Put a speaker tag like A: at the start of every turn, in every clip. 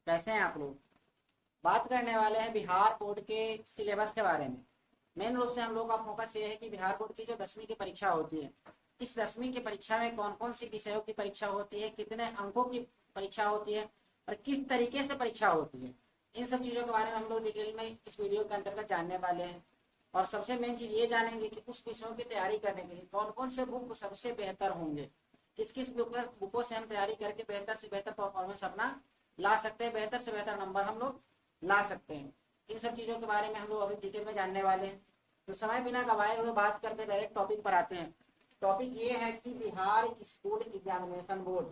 A: कैसे हैं आप लोग। बात करने वाले हैं बिहार बोर्ड के सिलेबस के बारे में। मेन रूप से हम लोग का फोकस ये है कि बिहार बोर्ड की जो 10वीं की परीक्षा होती है, इस 10वीं की परीक्षा में कौन कौन सी विषयों की परीक्षा होती है, कितने अंकों की परीक्षा होती है और किस तरीके से परीक्षा होती है, इन सब चीज़ों के बारे में हम लोग डिटेल में इस वीडियो के अंतर्गत जानने वाले हैं। और सबसे मेन चीज़ ये जानेंगे कि उस विषयों की तैयारी करने के लिए कौन कौन से बुक सबसे बेहतर होंगे, किस किस बुकों से हम तैयारी करके बेहतर से बेहतर परफॉर्मेंस अपना ला सकते हैं, बेहतर से बेहतर नंबर हम लोग ला सकते हैं। इन सब चीज़ों के बारे में हम लोग अभी डिटेल में जानने वाले हैं। तो समय बिना गवाए हुए बात करते डायरेक्ट टॉपिक पर आते हैं। टॉपिक ये है कि Bihar school examination board,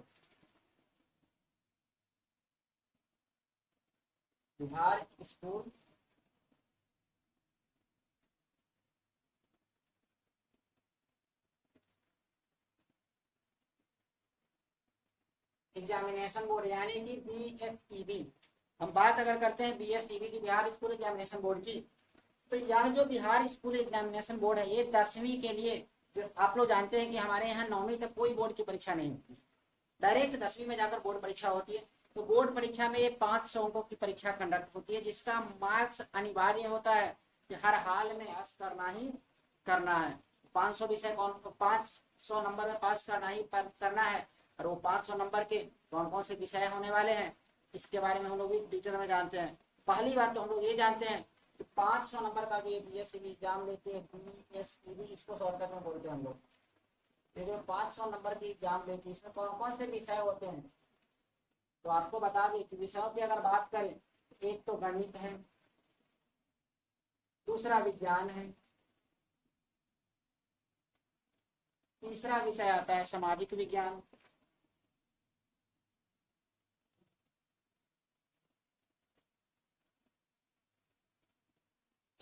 A: Bihar school examination board यानी कि BSEB। हम बात अगर करते हैं BSEB की, बिहार स्कूल एग्जामिनेशन बोर्ड की, तो यह जो बिहार स्कूल एग्जामिनेशन बोर्ड है ये 10वीं के लिए, जो आप लोग जानते हैं कि हमारे यहाँ 9वीं तक कोई बोर्ड की परीक्षा नहीं होती, डायरेक्ट 10वीं में जाकर बोर्ड परीक्षा होती है। तो बोर्ड परीक्षा में ये 500 अंकों की परीक्षा कंडक्ट होती है, जिसका मार्क्स अनिवार्य होता है कि हर हाल में पास करना ही करना है। 500 विषय कौन, 500 नंबर में पास करना है। और वो 500 नंबर के कौन कौन से विषय होने वाले हैं, इसके बारे में हम लोग भी डिटेल में जानते हैं। पहली बात तो हम लोग ये जानते हैं कि 500 नंबर का भी BSEB एग्जाम लेते हैं, BSEB इसको शॉर्टकट में बोलते हैं हम लोग। ये जो 500 नंबर की एग्जाम लेती है, इसमें कौन कौन से विषय होते हैं, तो आपको बता दें कि विषयों की अगर बात करें, एक तो गणित है, दूसरा विज्ञान है, तीसरा विषय आता है सामाजिक विज्ञान,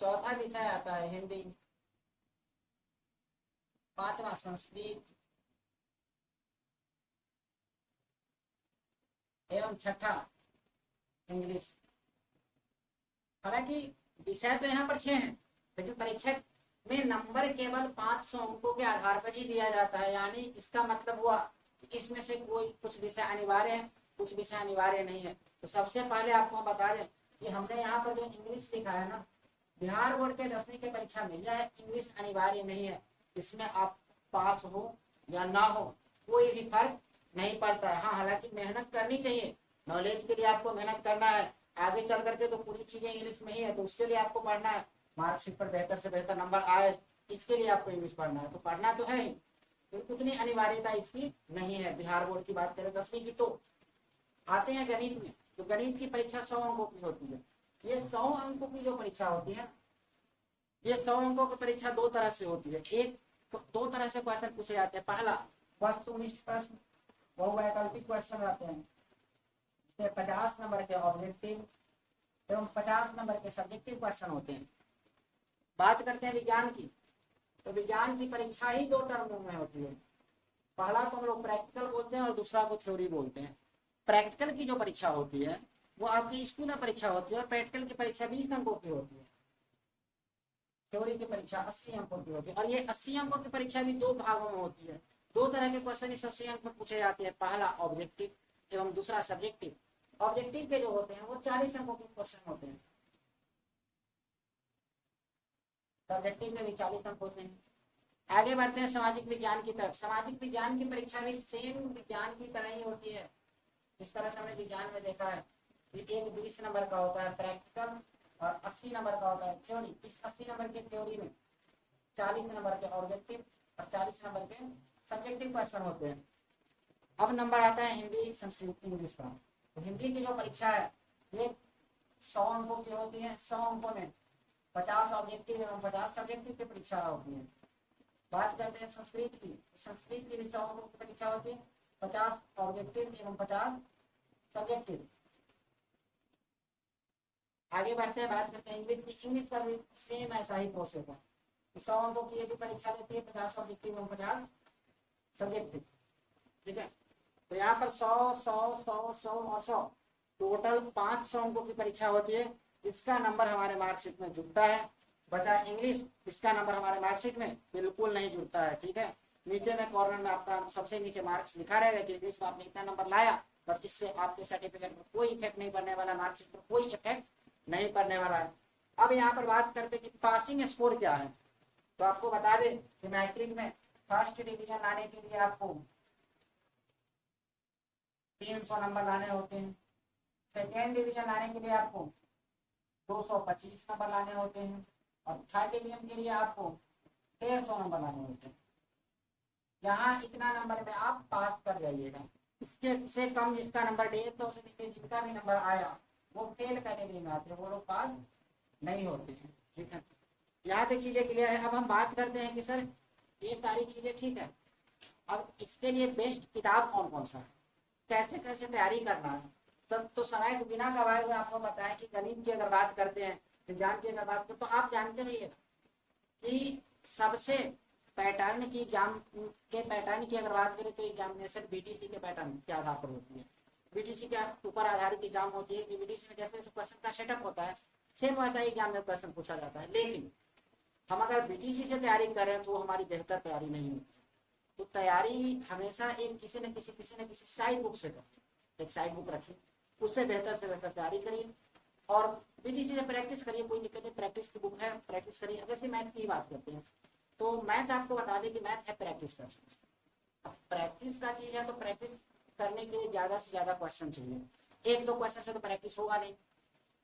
A: चौथा विषय आता है हिंदी, पांचवा संस्कृत एवं छठा इंग्लिश। हालांकि विषय तो यहाँ पर 6 हैं, लेकिन परीक्षा में नंबर केवल 500 अंकों के आधार पर ही दिया जाता है। यानी इसका मतलब हुआ कि इसमें से कोई कुछ विषय अनिवार्य है, कुछ विषय अनिवार्य नहीं है। तो सबसे पहले आपको बता दें कि हमने यहाँ पर जो इंग्लिश लिखा है ना, बिहार बोर्ड के 10वीं की परीक्षा में यह इंग्लिश अनिवार्य नहीं है। इसमें आप पास हो या ना हो कोई भी फर्क नहीं पड़ता है। हाँ, हालांकि मेहनत करनी चाहिए, नॉलेज के लिए आपको मेहनत करना है। आगे चल करके तो पूरी चीजें इंग्लिश में ही है, तो उसके लिए आपको पढ़ना है, मार्कशीट पर बेहतर से बेहतर नंबर आए, इसके लिए आपको इंग्लिश पढ़ना है, तो पढ़ना तो है ही। तो उतनी अनिवार्यता इसकी नहीं है। बिहार बोर्ड की बात करें 10वीं की, तो आते हैं गणित में। तो गणित की परीक्षा 100 अंकों की होती है। ये 100 अंकों की जो परीक्षा होती है, ये 100 अंकों की परीक्षा दो तरह से होती है। एक तो दो तरह से क्वेश्चन पूछे जाते हैं। पहला वस्तुनिष्ठ प्रश्न, बहुवैकल्पिक क्वेश्चन आते हैं, इसमें 50 नंबर के ऑब्जेक्टिव एवं 50 नंबर के सब्जेक्टिव क्वेश्चन होते हैं। बात करते हैं विज्ञान की, तो विज्ञान की परीक्षा ही 2 टर्मों में होती है। पहला तो हम लोग प्रैक्टिकल बोलते हैं और दूसरा को थ्योरी बोलते हैं। प्रैक्टिकल की जो परीक्षा होती है वो आपकी स्कूल में परीक्षा होती है, और प्रैक्टिकल की परीक्षा 20 अंकों की होती है। थ्योरी की परीक्षा 80 अंकों की होती है, और ये 80 अंकों की परीक्षा भी 2 भागों में होती है। 2 तरह के क्वेश्चन इस 80 अंक में पूछे जाते हैं, पहला ऑब्जेक्टिव एवं दूसरा सब्जेक्टिव। ऑब्जेक्टिव के जो होते हैं वो 40 अंकों के क्वेश्चन होते हैं, सब्जेक्टिव में भी 40 अंक होते हैं। आगे बढ़ते हैं सामाजिक विज्ञान की तरफ। सामाजिक विज्ञान की परीक्षा भी सेम विज्ञान की तरह ही होती है। जिस तरह से हमने विज्ञान में देखा है कि एक 20 नंबर का होता है प्रैक्टिकल और 80 नंबर का होता है थ्योरी। इस 80 नंबर के थ्योरी में 40 नंबर के ऑब्जेक्टिव और 40 नंबर के सब्जेक्टिव क्वेश्चन होते हैं। अब नंबर आता है हिंदी, संस्कृत, इंग्लिश का। तो हिंदी की जो परीक्षा है ये 100 अंकों की होती है। 100 अंकों में 50 ऑब्जेक्टिव एवं 50 सब्जेक्टिव की परीक्षा होती है। बात करते हैं संस्कृत की। संस्कृत की भी 100 अंकों की परीक्षा होती है, 50 ऑब्जेक्टिव एवं 50 सब्जेक्टिव। आगे बढ़ते हैं, बात करते हैं इंग्लिश की। इंग्लिश का भी सेम ऐसा ही प्रोसेस है। 100 अंकों की ये भी परीक्षा लेती है, 50 ऑब्जेक्टिव एवं 50 सब्जेक्टिव। ठीक है, तो यहाँ पर 100, 100, 100, 100 और 100 टोटल 500 अंकों की परीक्षा होती है। इसका नंबर हमारे मार्कशीट में जुड़ता है। बचा इंग्लिश, इसका नंबर हमारे मार्कशीट में बिल्कुल नहीं जुड़ता है। ठीक है, नीचे में कॉर्नर में आपका सबसे नीचे मार्क्स लिखा रहेगा कि इंग्लिश में आपने इतना नंबर लाया, बस इससे आपके सर्टिफिकेट पर कोई इफेक्ट नहीं पड़ने वाला, मार्कशीट पर कोई इफेक्ट नहीं पड़ने वाला है। अब यहाँ पर बात करते कि पासिंग स्कोर क्या है। तो आपको बता दें कि मैट्रिक में फर्स्ट डिवीजन लाने के लिए आपको 300 नंबर लाने होते हैं, सेकेंड डिवीजन लाने के लिए आपको 225 नंबर लाने होते हैं, और थर्ड डिवीजन के लिए आपको 150 नंबर लाने होते हैं। यहाँ इतना नंबर में आप पास कर जाइएगा। इसके से कम जिसका नंबर 150 से नीचे जिनका भी नंबर आया वो फेल कैटेगरी में आते हैं, वो लोग पास नहीं होते हैं। ठीक है, यहाँ तक चीजें क्लियर है। अब हम बात करते हैं कि सर ये सारी चीजें ठीक है, अब इसके लिए बेस्ट किताब कौन कौन सा है, कैसे कैसे तैयारी करना है। सब तो समय को बिना गवाए हुए आपको बताएं कि गणित की अगर बात करते हैं, विज्ञान की अगर बात करते तो आप जानते हैं कि सबसे पैटर्न की एग्जाम के पैटर्न की अगर बात करें तो एग्जामिनेशन बीटीसी के पैटर्न के आधार पर होती है। बीटीसी के ऊपर आधारित एग्जाम होती है कि बीटीसी में जैसे क्वेश्चन का सेटअप होता है सेम वैसा ही एग्जाम में क्वेश्चन पूछा जाता है। लेकिन हम अगर बीटीसी से तैयारी करें तो हमारी बेहतर तैयारी नहीं होती। तो तैयारी हमेशा एक किसी न किसी साइड बुक से करें, एक साइड बुक रखिए, उससे बेहतर से बेहतर तैयारी करिए और बीटीसी से प्रैक्टिस करिए। कोई दिक्कत नहीं, प्रैक्टिस की बुक है, प्रैक्टिस करिए। अगर से मैथ की बात करते हैं तो मैथ आपको बता दें कि मैथ है प्रैक्टिस का चीज। अब प्रैक्टिस का चीज है तो प्रैक्टिस करने के लिए ज्यादा से ज्यादा क्वेश्चन चाहिए। एक दो क्वेश्चन से तो प्रैक्टिस होगा नहीं,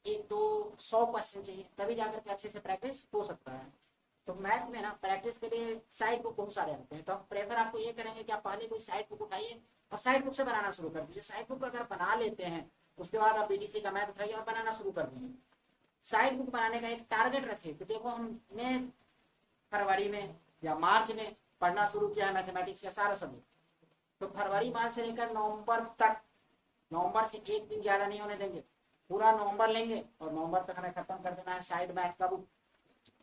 A: एक दो 100 क्वेश्चन चाहिए, तभी जाकर के अच्छे से प्रैक्टिस हो सकता है। तो मैथ में ना प्रैक्टिस के लिए साइड बुक बहुत सारे आते हैं, तो हम प्रेफर आपको ये करेंगे कि आप पहले कोई साइड बुक उठाइए और साइड बुक से बनाना शुरू कर दीजिए। साइड बुक अगर बना लेते हैं उसके बाद आप बीटीसी का मैथ उठाइए और बनाना शुरू कर दीजिए। साइड बुक बनाने का एक टारगेट रखिए कि देखो हमने फरवरी में या मार्च में पढ़ना शुरू किया है मैथमेटिक्स या सारा सब्जेक्ट, तो फरवरी मार्च से लेकर नवंबर तक, नवंबर से एक दिन ज्यादा नहीं होने देंगे, पूरा नवंबर लेंगे और नवंबर तक हमें खत्म कर देना है साइड मैथ का बुक।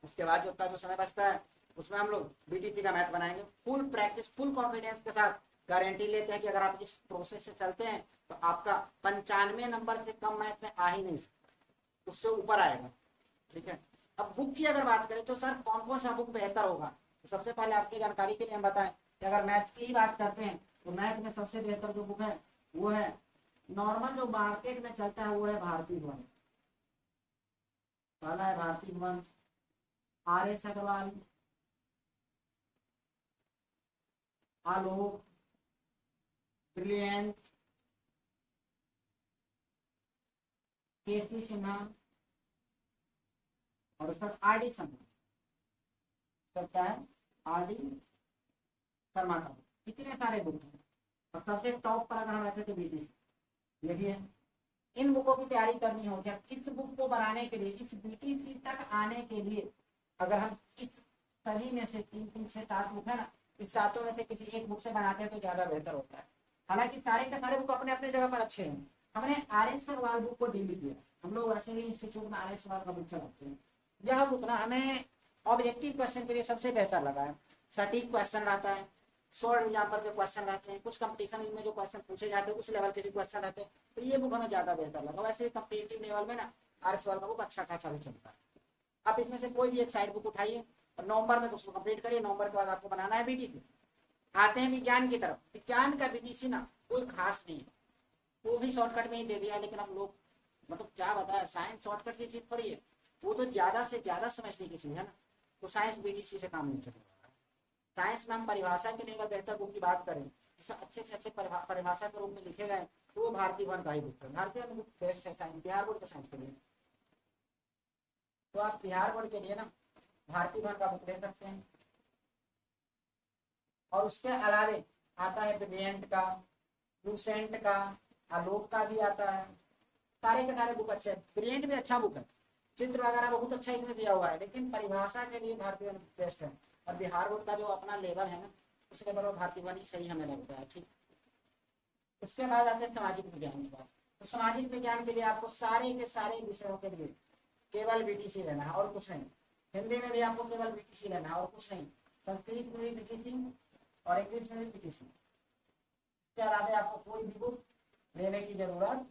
A: उसके बाद जो समय बचता है उसमें हम लोग बीटीसी का मैथ बनाएंगे। फुल प्रैक्टिस, फुल कॉन्फिडेंस के साथ गारंटी लेते हैं कि अगर आप इस प्रोसेस से चलते हैं तो आपका 95 नंबर से कम मैथ में आ ही नहीं सकता, उससे ऊपर आएगा। ठीक है, अब बुक की अगर बात करें तो सर कौन कौन सा बुक बेहतर होगा, तो सबसे पहले आपकी जानकारी के लिए हम बताएं कि अगर मैथ की ही बात करते हैं तो मैथ में सबसे बेहतर जो बुक है वो है नॉर्मल जो मार्केट में चलता है वो है भारती भवन। पहला है भारती भवन, आर.एस. अग्रवाल, आलोक, ब्रिलियंट, केसी सिन्हा और उसका आर.डी. शर्मा। सबका है आर.डी. शर्मा का। कितने सारे बुक हैं और सबसे टॉप पर अगर हम ऐसे तो बीटीसी ये भी है। इन बुकों की तैयारी करनी होगी। इस बुक को बनाने के लिए, इस बीटीसी तक आने के लिए अगर हम इस सभी में से 3 से 7 बुक है ना, इस 7 में से किसी एक बुक से बनाते हैं तो ज्यादा बेहतर होता है। हालांकि सारे के सारे बुक अपने अपने जगह पर अच्छे हैं। हमने आर.एस. अग्रवाल बुक को डील किया, हम लोग वैसे ही इंस्टीट्यूट में आर.एस. अग्रवाल का बुक चलाते हैं। यह बुक ना हमें ऑब्जेक्टिव क्वेश्चन के लिए सबसे बेहतर लगा है। सटीक क्वेश्चन रहता है, शॉर्ट एग्जाम्पल के क्वेश्चन रहते हैं, कुछ कंपटीशन में जो क्वेश्चन पूछे जाते हैं उस लेवल के भी क्वेश्चन रहते हैं, तो ये बुक हमें ज्यादा बेहतर लगा। वैसे भी कम्पिटिटिव लेवल में ना आर.एस. अग्रवाल का बुक अच्छा खासा भी चलता है। आप इसमें से कोई भी एक साइड बुक उठाइए और नवंबर तक उसको कंप्लीट करिए। नवंबर के बाद आपको बनाना है बीटीसी। आते हैं विज्ञान की तरफ। विज्ञान का बीटीसी ना कोई खास नहीं है, वो भी शॉर्टकट में ही दे दिया, लेकिन हम लोग मतलब क्या बताया, साइंस शॉर्टकट की चीज थोड़ी है, वो तो ज्यादा से ज्यादा समझने की चीज है ना। तो साइंस बीटीसी से काम नहीं चलेगा। साइंस में हम परिभाषा के लिए अगर बेहतर बुक की बात करें, जिसमें अच्छे से अच्छे परिभाषा के रूप में लिखे गए तो वो भारतीय भवन का ही बुक है। भारतीय बुक बेस्ट है साइंस, बिहार बोर्ड के साइंस के लिए। तो आप बिहार बोर्ड के लिए ना भारतीय भवन का बुक ले सकते हैं। और उसके अलावे आता है ब्रिलियंट का, लूसेंट का, आलोक का भी आता है। सारे के सारे बुक अच्छे हैं। ब्रिलियंट भी अच्छा बुक है, चित्र वगैरह बहुत अच्छा इसमें दिया हुआ है, लेकिन परिभाषा के लिए भारतीय भवन बेस्ट है। और बिहार बोर्ड का जो अपना लेवल है ना, उस लेवल में भारतीय भवन ही सही हमें लगता है। ठीक, उसके बाद आते हैं सामाजिक विज्ञान की बात। तो सामाजिक विज्ञान के लिए आपको सारे के सारे विषयों के लिए केवल बीटीसी लेना है और कुछ नहीं। हिंदी में भी आपको केवल बीटीसी लेना है और कुछ नहीं। संस्कृत में भी बीटीसी और इंग्लिश में भी बीटीसी। इसके अलावा आपको कोई भी बुक लेने की जरूरत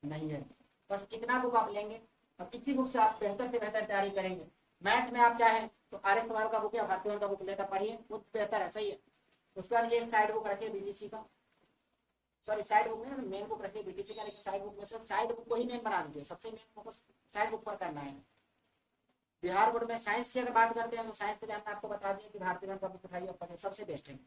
A: नहीं है। बस कितना बुक आप लेंगे और इसी बुक से आप बेहतर से बेहतर तैयारी करेंगे। मैथ में आप चाहें तो आर.एस. अग्रवाल का बुक या भारतीय भवन का बुक लेकर पढ़िए, वो बेहतर है, सही है। उसके बाद ये एक साइड बुक रखिए बीटीसी का, सॉरी साइड बुक में मेन बुक रखिए बीटीसी का, लेकिन साइड बुक में सिर्फ साइड बुक को ही मेन बना दीजिए, सबसे मेन फोकस साइड बुक पर करना है। बिहार बोर्ड में साइंस की अगर बात करते हैं तो साइंस के लिए हमने आपको बता दिया कि भारतीय का बुक उठाइए और पढ़िए, सबसे बेस्ट है।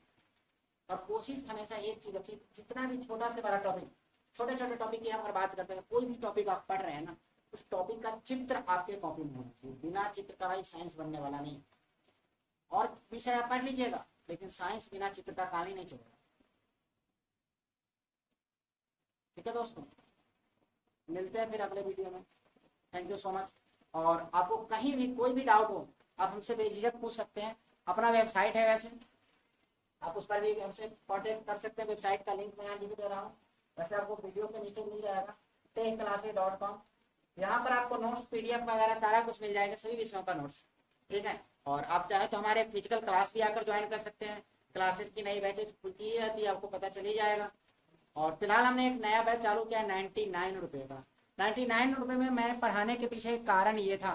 A: और कोशिश हमेशा एक चीज रखिए, जितना भी छोटा से बड़ा टॉपिक, छोटे छोटे टॉपिक की हम अगर बात करते हैं, कोई भी टॉपिक आप पढ़ रहे हैं ना, उस टॉपिक का चित्र आपके कॉपी में होना चाहिए। बिना चित्र का भाई साइंस बनने वाला नहीं। और विषय आप पढ़ लीजिएगा, लेकिन साइंस बिना चित्र का काम ही नहीं चलेगा। ठीक है दोस्तों, मिलते हैं फिर अगले वीडियो में। Thank you so much. और आपको कहीं भी कोई भी डाउट हो, आप हमसे बेझिझक पूछ सकते हैं। अपना वेबसाइट है, वैसे आप उस पर भी हमसे कॉन्टेक्ट कर सकते हैं। वेबसाइट का लिंक मैं यहाँ लिख दे रहा हूँ, वैसे आपको वीडियो के नीचे मिल जाएगा, techclasses.com। यहाँ पर आपको नोट्स, पीडीएफ वगैरह सारा कुछ मिल जाएगा, सभी विषयों का नोट्स। ठीक है, और आप चाहे तो हमारे फिजिकल क्लास भी आकर ज्वाइन कर सकते हैं। क्लासेस की नई बैचेज खुलती है अभी, आपको पता चल ही जाएगा। और फिलहाल हमने एक नया बैच चालू किया है 99 रुपये का। 99 रुपये में मैं पढ़ाने के पीछे एक कारण ये था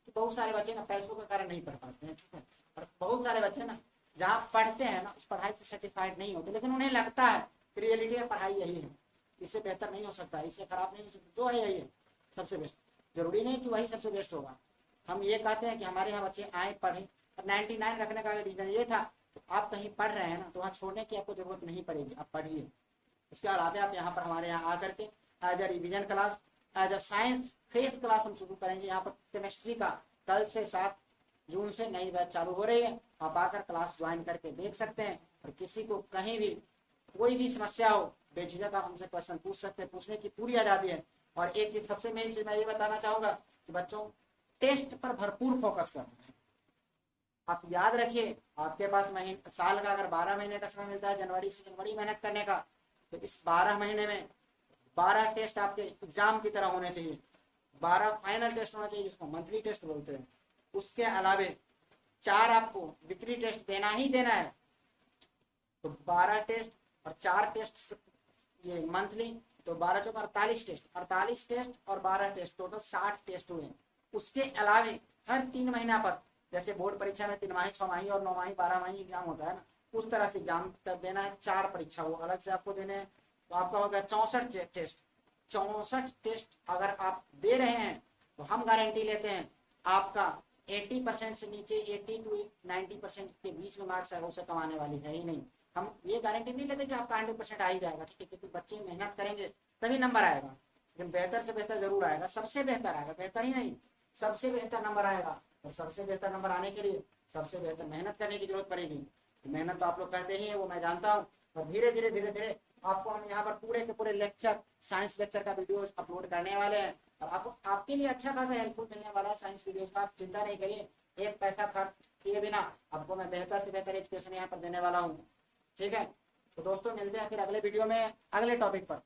A: कि बहुत सारे बच्चे ना पैसों के कारण नहीं पढ़ पाते हैं। ठीक है, और बहुत सारे बच्चे ना जहाँ पढ़ते हैं ना उस पढ़ाई से सेटिस्फाइड नहीं होते, लेकिन उन्हें लगता है कि रियलिटी में पढ़ाई यही है, इससे बेहतर नहीं हो सकता, इससे खराब नहीं हो सकता, जो है यही है सबसे बेस्ट। जरूरी नहीं कि वही सबसे बेस्ट होगा। हम ये कहते हैं कि हमारे यहाँ बच्चे आए पढ़ें। और 99 रखने का रीजन ये था, तो आप कहीं पढ़ रहे हैं ना तो वहाँ छोड़ने की आपको जरूरत नहीं पड़ेगी, आप पढ़िए। इसके अलावा आप यहाँ पर हमारे यहाँ आकर के as a revision class, as a science face class हम शुरू करेंगे। यहाँ पर केमिस्ट्री का कल से 7 जून से नई बैच चालू हो रही है, आप आकर क्लास ज्वाइन करके देख सकते हैं। और किसी को कहीं भी कोई भी समस्या हो, बेझिझक आप हमसे क्वेश्चन पूछ सकते हैं, पूछने की पूरी आजादी है। और एक चीज, सबसे मेन चीज मैं ये बताना चाहूंगा कि बच्चों टेस्ट पर भरपूर फोकस करना है। आप याद रखिए, आपके पास साल का अगर 12 महीने का समय मिलता है, जनवरी से जनवरी मेहनत करने का, तो इस 12 महीने में 12 टेस्ट आपके एग्जाम की तरह होने चाहिए। 12 फाइनल टेस्ट होना चाहिए, जिसको मंथली टेस्ट बोलते हैं। उसके अलावे 4 आपको वीकली टेस्ट देना ही देना है। तो 12 टेस्ट और 4 टेस्ट ये मंथली, तो 12 चौक 48 टेस्ट, 48 टेस्ट और 12 टेस्ट, टोटल 60 टेस्ट हुए। उसके अलावे हर 3 महीना पर, जैसे बोर्ड परीक्षा में 3 माही, 6 माही और 9 माही 12 माही एग्जाम होता है ना, उस तरह से एग्जाम कर देना है। 4 परीक्षा वो अलग से आपको देने हैं, तो आपका होगा 64 टेस्ट। 64 टेस्ट अगर आप दे रहे हैं तो हम गारंटी लेते हैं आपका 80% से नीचे 80 to 90% के बीच में मार्क्स है, उसे कमाने वाली है ही नहीं। हम ये गारंटी नहीं लेते कि आपका 100% आ ही जाएगा, ठीक है, क्योंकि बच्चे मेहनत करेंगे तभी नंबर आएगा। लेकिन बेहतर से बेहतर जरूर आएगा, सबसे बेहतर आएगा, बेहतर ही नहीं, सबसे बेहतर नंबर आएगा। और सबसे बेहतर नंबर आने के लिए सबसे बेहतर मेहनत करने की जरूरत पड़ेगी। तो मेहनत तो आप लोग कहते ही है, वो मैं जानता हूँ। और धीरे धीरे धीरे धीरे आपको हम यहाँ पर पूरे के पूरे लेक्चर, साइंस लेक्चर का वीडियो अपलोड करने वाले हैं। और आपको आपके लिए अच्छा खासा हेल्पफुल मिलने वाला है साइंस वीडियोस का, आप चिंता नहीं करिए। एक पैसा खर्च किए बिना आपको मैं बेहतर से बेहतर एजुकेशन यहाँ पर देने वाला हूँ। ठीक है, तो दोस्तों मिलते हैं फिर अगले वीडियो में अगले टॉपिक पर।